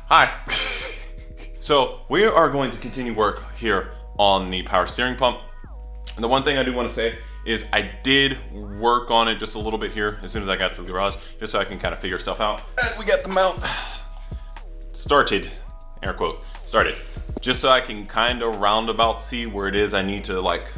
Hi. So we are going to continue work here on the power steering pump. And the one thing I do want to say is I did work on it just a little bit here as soon as I got to the garage, just so I can kind of figure stuff out. As we got the mount started, air quote, started, just so I can kind of roundabout see where it is I need to like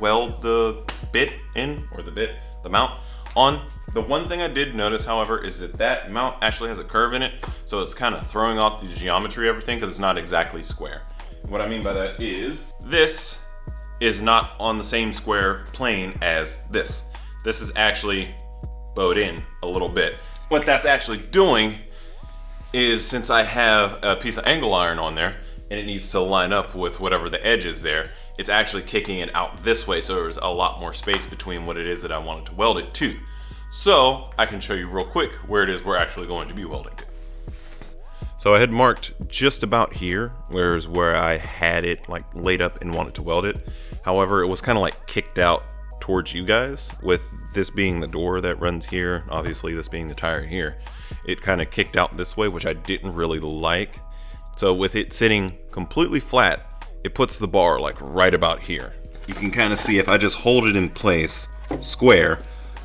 weld the bit in, or the mount on. The one thing I did notice, however, is that that mount actually has a curve in it, so it's kind of throwing off the geometry of everything because it's not exactly square. What I mean by that is this is not on the same square plane as this. This is actually bowed in a little bit. What that's actually doing is, since I have a piece of angle iron on there and it needs to line up with whatever the edge is there, it's actually kicking it out this way, so there's a lot more space between what it is that I wanted to weld it to. So I can show you real quick where it is we're actually going to be welding to. So I had marked just about here, where I had it like laid up and wanted to weld it. However, it was kind of like kicked out towards you guys, with this being the door that runs here, obviously this being the tire here. It kind of kicked out this way, which I didn't really like. So with it sitting completely flat, it puts the bar like right about here. You can kind of see if I just hold it in place square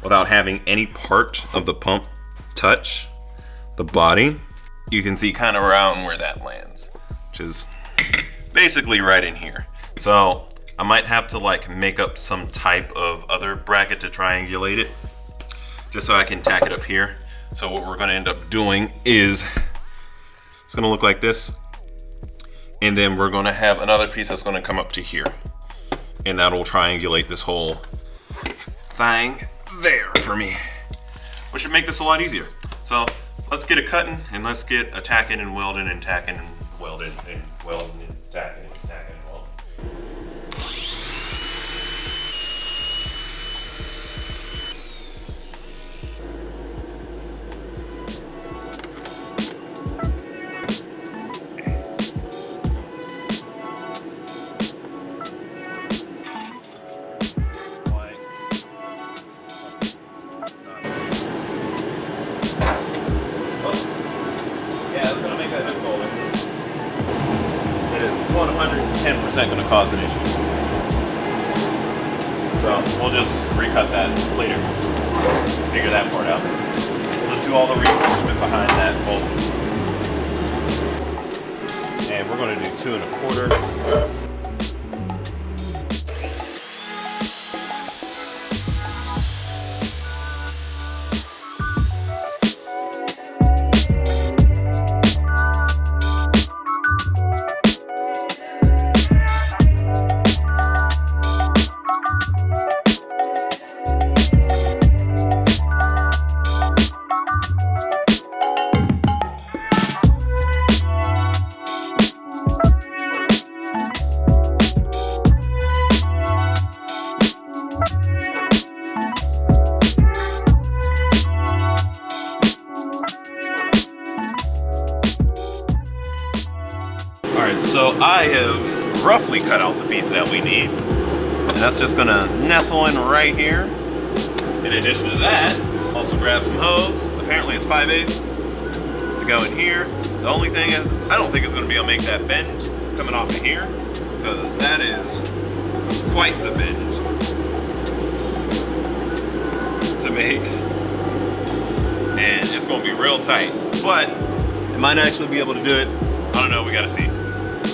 without having any part of the pump touch the body, you can see kind of around where that lands, which is basically right in here. So I might have to like make up some type of other bracket to triangulate it, just so I can tack it up here. So what we're gonna end up doing is, it's gonna look like this, and then we're gonna have another piece that's gonna come up to here, and that'll triangulate this whole thing there for me, which should make this a lot easier. So let's get it cutting, and let's get a tacking and welding and tacking and welding and welding and tacking and tacking and welding. It is 110% going to cause an issue. So we'll just recut that later. Figure that part out. We'll just do all the reinforcement behind that bolt. And we're going to do 2 1/4. So I have roughly cut out the piece that we need, and that's just gonna nestle in right here. In addition to that, also grab some hose. Apparently it's 5/8 to go in here. The only thing is, I don't think it's gonna be able to make that bend coming off of here, because that is quite the bend to make, and it's gonna be real tight, but it might actually be able to do it. I don't know, we gotta see.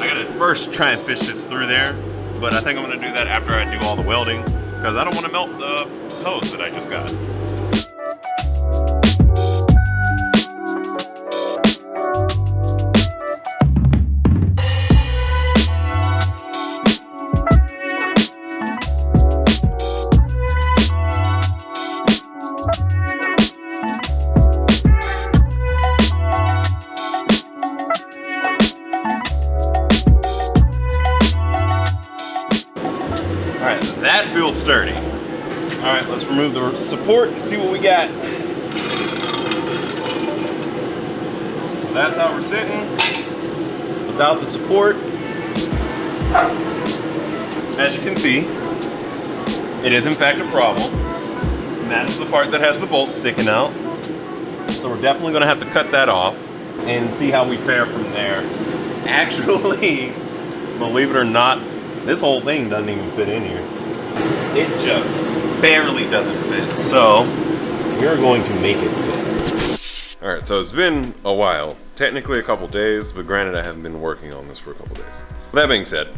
I gotta first try and fish this through there, but I think I'm gonna do that after I do all the welding, because I don't want to melt the hose that I just got. That feels sturdy. All right, let's remove the support and see what we got. So that's how we're sitting without the support. As you can see, it is in fact a problem. And that is the part that has the bolt sticking out. So we're definitely gonna have to cut that off and see how we fare from there. Actually, believe it or not, this whole thing doesn't even fit in here. It just barely doesn't fit. So we're going to make it fit. All right, so it's been a while. Technically a couple days, but granted I haven't been working on this for a couple days. That being said,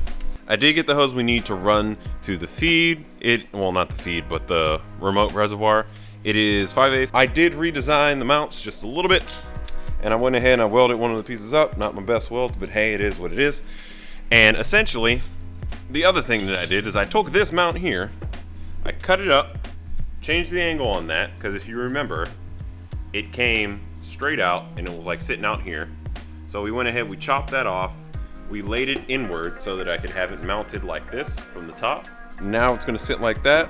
I did get the hose we need to run to the feed. Well, not the feed, but the remote reservoir. It is 5/8. I did redesign the mounts just a little bit, and I went ahead and I welded one of the pieces up. Not my best weld, but hey, it is what it is. And essentially, the other thing that I did is I took this mount here, I cut it up, changed the angle on that, because if you remember, it came straight out and it was like sitting out here. So we went ahead, we chopped that off, we laid it inward so that I could have it mounted like this from the top. Now it's gonna sit like that,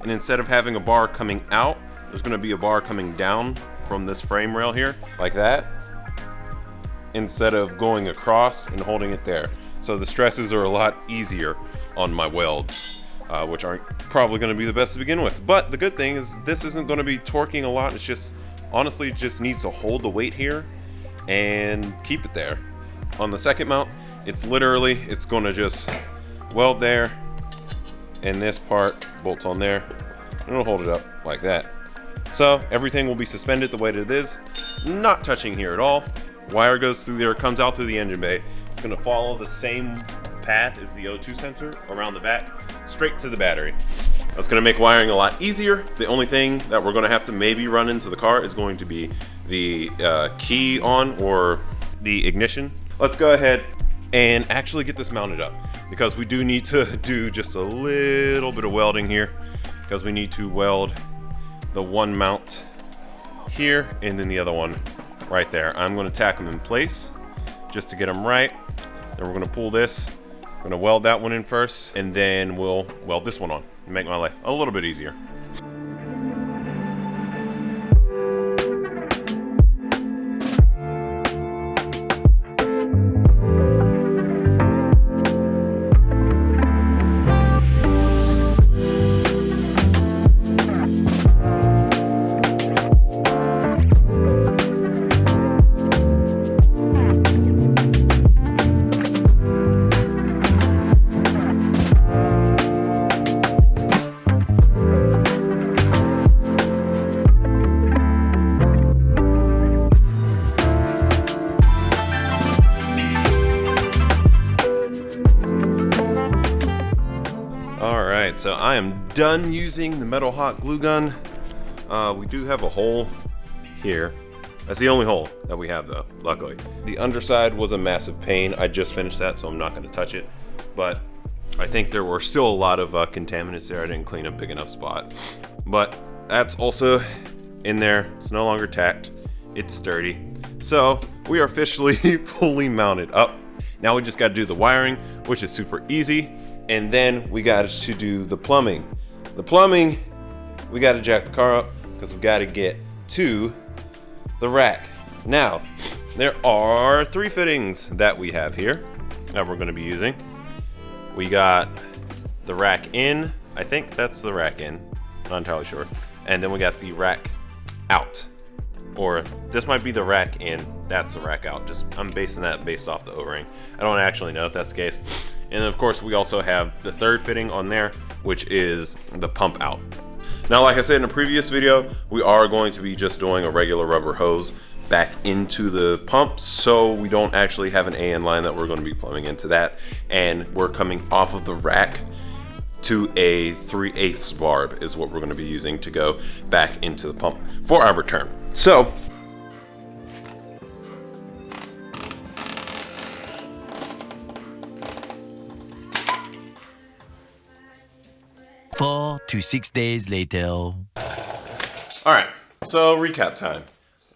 and instead of having a bar coming out, there's gonna be a bar coming down from this frame rail here, like that, instead of going across and holding it there. So the stresses are a lot easier on my welds, which aren't probably gonna be the best to begin with. But the good thing is this isn't gonna be torquing a lot. It's just, honestly, it just needs to hold the weight here and keep it there. On the second mount, it's gonna just weld there, and this part bolts on there, and it'll hold it up like that. So everything will be suspended the way that it is, not touching here at all. Wire goes through there, comes out through the engine bay. It's gonna follow the same path as the O2 sensor around the back, straight to the battery. That's gonna make wiring a lot easier. The only thing that we're gonna have to maybe run into the car is going to be the key on or the ignition. Let's go ahead and actually get this mounted up, because we do need to do just a little bit of welding here, because we need to weld the one mount here and then the other one right there. I'm gonna tack them in place just to get them right. Then we're gonna pull this. We're gonna weld that one in first, and then we'll weld this one on and make my life a little bit easier. So I am done using the metal hot glue gun. We do have a hole here. That's the only hole that we have though, luckily. The underside was a massive pain. I just finished that, so I'm not gonna touch it. But I think there were still a lot of contaminants there. I didn't clean a big enough spot. But that's also in there. It's no longer tacked. It's sturdy. So we are officially fully mounted up. Now we just gotta do the wiring, which is super easy. And then we got to do the plumbing. The plumbing, we got to jack the car up because we got to get to the rack. Now, there are 3 fittings that we have here that we're going to be using. We got the rack in. I think that's the rack in. Not entirely sure. And then we got the rack out. Or this might be the rack in, that's the rack out. I'm basing that based off the O-ring. I don't actually know if that's the case. And of course we also have the 3rd fitting on there, which is the pump out. Now, like I said in a previous video, we are going to be just doing a regular rubber hose back into the pump, so we don't actually have an AN line that we're going to be plumbing into that. And we're coming off of the rack to a 3/8 barb is what we're going to be using to go back into the pump for our return. So Four to 6 days later. All right, so recap time.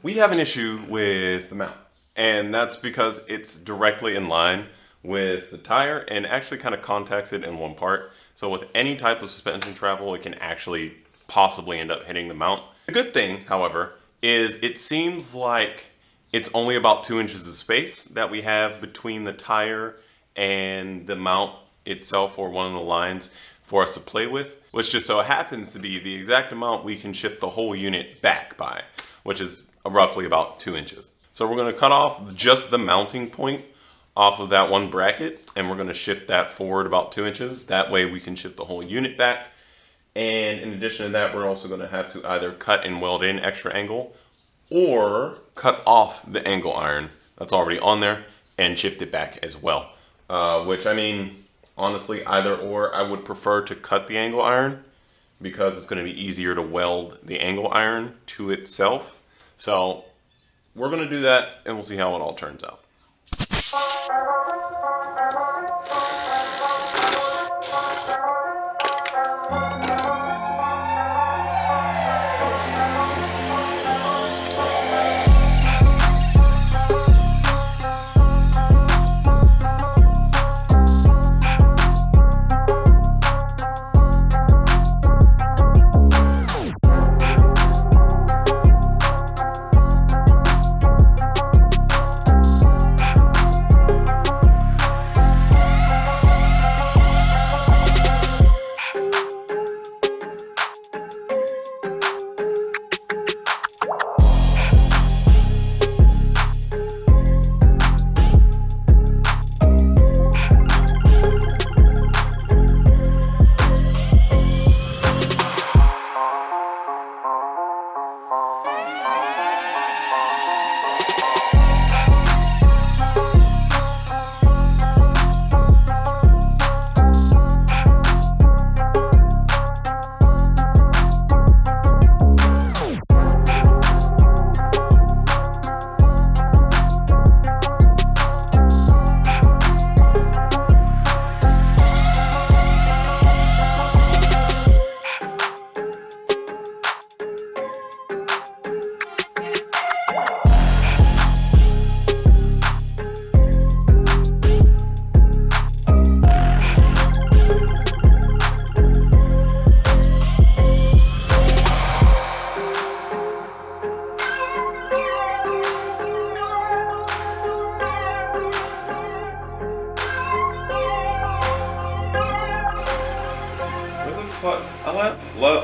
We have an issue with the mount, and that's because it's directly in line with the tire and actually kind of contacts it in one part. So with any type of suspension travel, it can actually possibly end up hitting the mount. The good thing, however, is it seems like it's only about 2 inches of space that we have between the tire and the mount itself, or one of the lines for us to play with, which just so happens to be the exact amount we can shift the whole unit back by, which is roughly about 2 inches. So we're going to cut off just the mounting point off of that one bracket, and we're going to shift that forward about 2 inches. That way we can shift the whole unit back. And in addition to that, we're also going to have to either cut and weld in extra angle or cut off the angle iron that's already on there and shift it back as well. Which, I mean, honestly, either or. I would prefer to cut the angle iron because it's going to be easier to weld the angle iron to itself. So we're going to do that, and we'll see how it all turns out.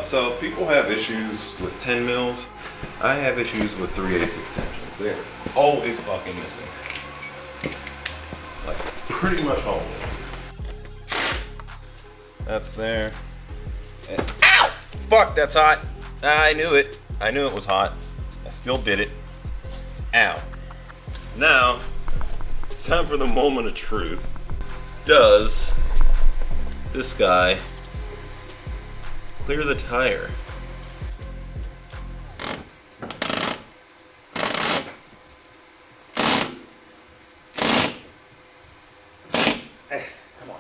So people have issues with 10 mils. I have issues with 3/8 extensions. They're always fucking missing. Like pretty much always. That's there. And, ow! Fuck, that's hot. I knew it. I knew it was hot. I still did it. Ow. Now, it's time for the moment of truth. Does this guy clear the tire? Hey, come on.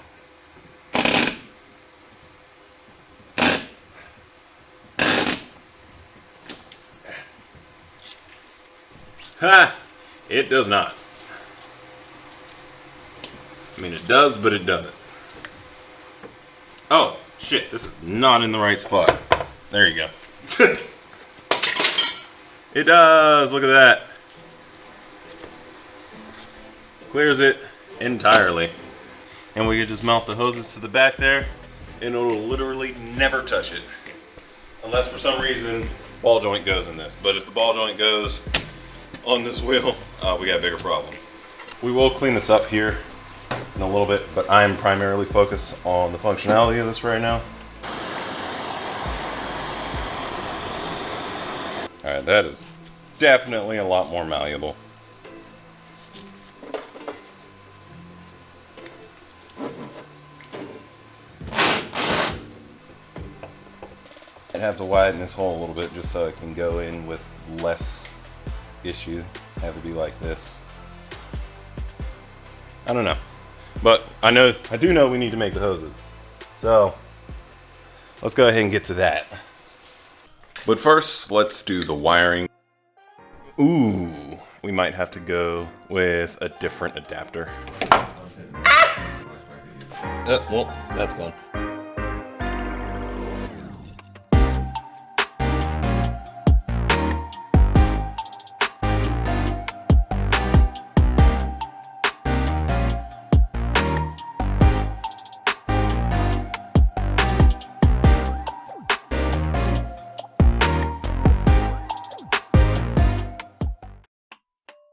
Ha! It does not. I mean, it does, but it doesn't. Oh, shit, this is not in the right spot. There you go. It does, look at that. Clears it entirely. And we can just mount the hoses to the back there, and it'll literally never touch it. Unless for some reason, ball joint goes in this. But if the ball joint goes on this wheel, we got bigger problems. We will clean this up here in a little bit, but I'm primarily focused on the functionality of this right now. Alright, that is definitely a lot more malleable. I'd have to widen this hole a little bit just so it can go in with less issue. Have to be like this. I don't know. But I do know we need to make the hoses. So let's go ahead and get to that. But first, let's do the wiring. Ooh, we might have to go with a different adapter. Well, that's gone.